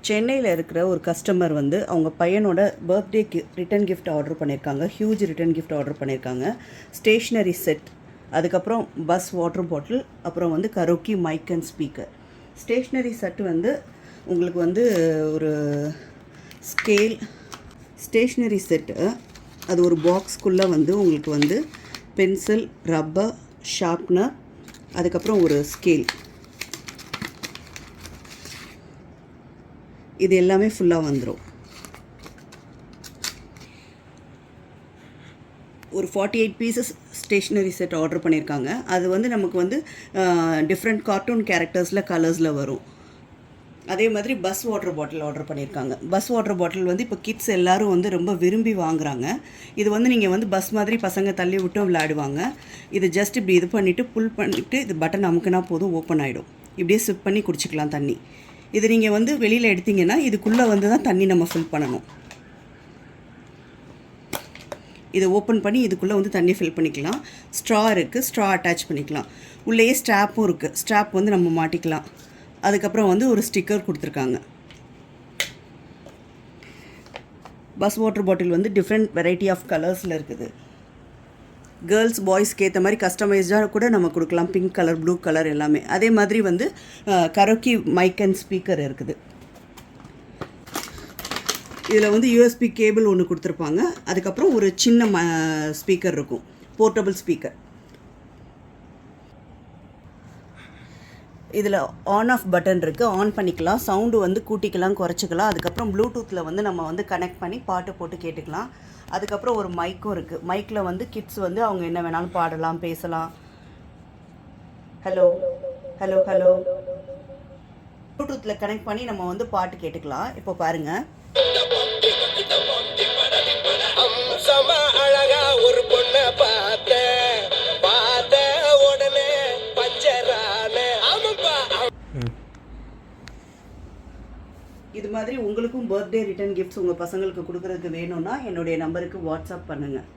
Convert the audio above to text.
சென்னையில் இருக்கிற ஒரு கஸ்டமர் வந்து அவங்க பையனோட பர்த்டேக்கு ரிட்டன் கிஃப்ட் ஆர்டர் பண்ணியிருக்காங்க. ஹியூஜ் ரிட்டன் கிஃப்ட் ஆர்டர் பண்ணியிருக்காங்க. ஸ்டேஷ்னரி செட், அதுக்கப்புறம் பஸ் வாட்டர் பாட்டில், அப்புறம் வந்து karaoke mic and speaker. Stationery set வந்து உங்களுக்கு வந்து ஒரு ஸ்கேல் ஸ்டேஷ்னரி செட்டு, அது ஒரு பாக்ஸ்குள்ளே வந்து உங்களுக்கு வந்து பென்சில், ரப்பர், ஷார்ப்னர், அதுக்கப்புறம் ஒரு ஸ்கேல், இது எல்லாமே ஃபுல்லாக வந்துடும். ஒரு 48 பீசஸ் ஸ்டேஷ்னரி செட் ஆர்டர் பண்ணியிருக்காங்க. அது வந்து நமக்கு வந்து டிஃப்ரெண்ட் கார்ட்டூன் கேரக்டர்ஸில் கலர்ஸில் வரும். அதே மாதிரி பஸ் வாட்டர் பாட்டில் ஆர்டர் பண்ணியிருக்காங்க. பஸ் வாட்டர் பாட்டில் வந்து இப்போ கிட்ஸ் எல்லோரும் வந்து ரொம்ப விரும்பி வாங்குகிறாங்க. இது வந்து நீங்கள் வந்து பஸ் மாதிரி பசங்க தள்ளி விட்டும் விளையாடுவாங்க. இது ஜஸ்ட் இப்படி இது பண்ணிவிட்டு புல் பண்ணிவிட்டு இது பட்டன் அமுக்குனா போதும், ஓப்பன் ஆகிடும். இப்படியே சிப் பண்ணி குடிச்சிக்கலாம் தண்ணி. இது நீங்கள் வந்து வெளியில் எடுத்திங்கன்னா இதுக்குள்ளே வந்து தான் தண்ணி நம்ம ஃபில் பண்ணணும். இதை ஓப்பன் பண்ணி இதுக்குள்ளே வந்து தண்ணி ஃபில் பண்ணிக்கலாம். ஸ்ட்ரா இருக்குது, ஸ்ட்ரா அட்டாச் பண்ணிக்கலாம். உள்ளேயே ஸ்ட்ராப்பும் இருக்குது, ஸ்ட்ராப் வந்து நம்ம மாட்டிக்கலாம். அதுக்கப்புறம் வந்து ஒரு ஸ்டிக்கர் கொடுத்துருக்காங்க. பஸ் வாட்டர் பாட்டில் வந்து டிஃப்ரெண்ட் வெரைட்டி ஆஃப் கலர்ஸில் இருக்குது. கேர்ள்ஸ் பாய்ஸ்க்கு ஏற்ற மாதிரி கஸ்டமைஸ்டாக கூட நம்ம கொடுக்கலாம். பிங்க் கலர், ப்ளூ கலர் எல்லாமே. அதே மாதிரி வந்து கரோக்கி மைக் அண்ட் ஸ்பீக்கர் இருக்குது. இதில் வந்து யூஎஸ்பி கேபிள் ஒன்று கொடுத்துருப்பாங்க. அதுக்கப்புறம் ஒரு சின்ன ஸ்பீக்கர் இருக்கும், போர்ட்டபிள் ஸ்பீக்கர். இதில் ஆன் ஆஃப் பட்டன் இருக்குது, ஆன் பண்ணிக்கலாம். சவுண்டு வந்து கூட்டிக்கலாம், குறைச்சிக்கலாம். அதுக்கப்புறம் ப்ளூடூத்தில் வந்து நம்ம வந்து கனெக்ட் பண்ணி பாட்டு போட்டு கேட்டுக்கலாம். அதுக்கப்புறம் ஒரு மைக்கும் இருக்குது. மைக்கில் வந்து கிட்ஸ் வந்து அவங்க என்ன வேணாலும் பாடலாம், பேசலாம். ஹலோ ஹலோ ஹலோ ப்ளூடூத்தில் கனெக்ட் பண்ணி நம்ம வந்து பாட்டு கேட்டுக்கலாம். இப்போ பாருங்கள். ஒரு பொண்ணை பார்த்த உடனே இது மாதிரி உங்களுக்கும் பர்த்டே ரிட்டன் கிஃப்ட்ஸ் உங்கள் பசங்களுக்கு கொடுக்குறதுக்கு வேணும்னா என்னுடைய நம்பருக்கு வாட்ஸ்அப் பண்ணுங்கள்.